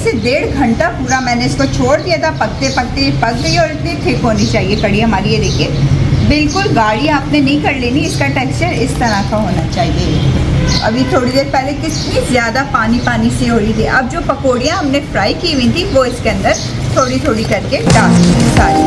से 1.5 घंटा पूरा मैंने इसको छोड़ दिया था। पकते पकते पक गई और इतनी थिक होनी चाहिए कड़ी हमारी। ये देखिए बिल्कुल गाढ़ी आपने नहीं कर लेनी, इसका टेक्सचर इस तरह का होना चाहिए। अभी थोड़ी देर पहले कितनी ज़्यादा पानी पानी सी हो रही थी। अब जो पकौड़ियाँ हमने फ्राई की हुई थी वो इसके अंदर थोड़ी थोड़ी करके डाल दी सारी।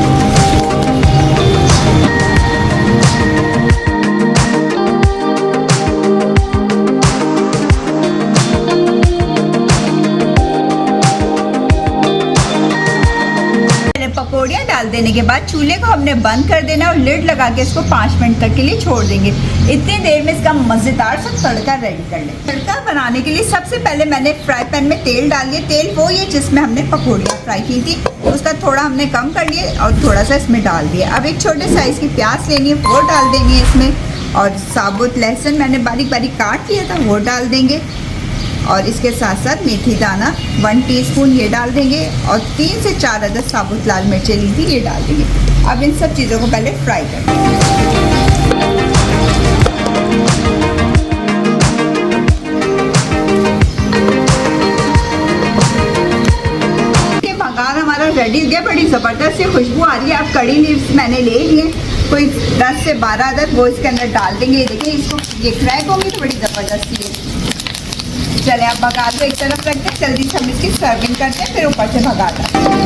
पकौड़ियाँ डाल देने के बाद चूल्हे को हमने बंद कर देना और लिड लगा के इसको 5 मिनट तक के लिए छोड़ देंगे। इतनी देर में इसका मज़ेदार सा तड़का रेडी कर लें। तड़का बनाने के लिए सबसे पहले मैंने फ्राई पैन में तेल डाल लिया। तेल वो ही जिसमें हमने पकौड़ियाँ फ्राई की थी, उसका थोड़ा हमने कम कर लिया और थोड़ा सा इसमें डाल दिया। अब एक छोटे साइज़ की प्याज लेनी है, वो डाल देनी है इसमें, और साबुत लहसुन मैंने बारीक बारीक काट लिया था वो डाल देंगे, और इसके साथ साथ मेथी दाना 1 टीस्पून ये डाल देंगे, और 3 से 4 अदद साबुत लाल मिर्चें ली थी ये डाल देंगे। अब इन सब चीज़ों को पहले फ्राई कर देंगे। भगार हमारा रेडी हो गया, बड़ी ज़बरदस्त सी खुशबू आ रही है। अब कड़ी लीव्स मैंने ले लिए कोई 10 से 12 अदद, वो इसके अंदर डाल देंगे। देखिए इसको ये क्रैक होंगी तो बड़ी ज़बरदस्त सी है। चले आप भगार को एक तरफ रखते हैं, जल्दी से हम इसकी सर्विंग करते हैं, फिर ऊपर से भगार डालते हैं।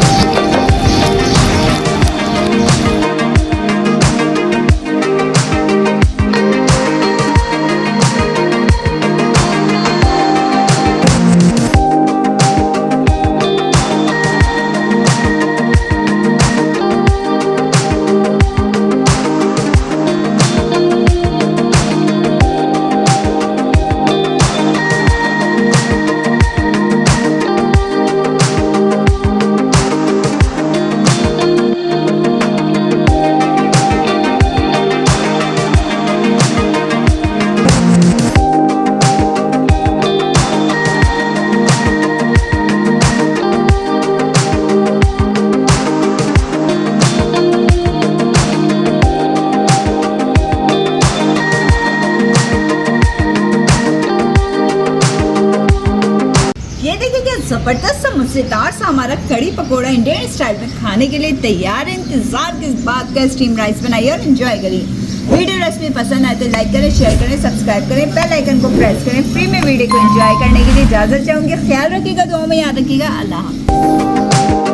ज़बरदस्त सा मज़ेदार सा हमारा कड़ी पकोड़ा इंडियन स्टाइल में खाने के लिए तैयार है। इंतज़ार किस बात का, स्टीम राइस बनाइए और एंजॉय करिए। वीडियो रेसिपी पसंद आए तो लाइक करें, शेयर करें, सब्सक्राइब करें, बेल आइकन को प्रेस करें। फ्री में वीडियो को एंजॉय करने के लिए इजाज़त चाहूँगी। ख्याल रखिएगा, दुआ में याद रखिएगा। अल्लाह।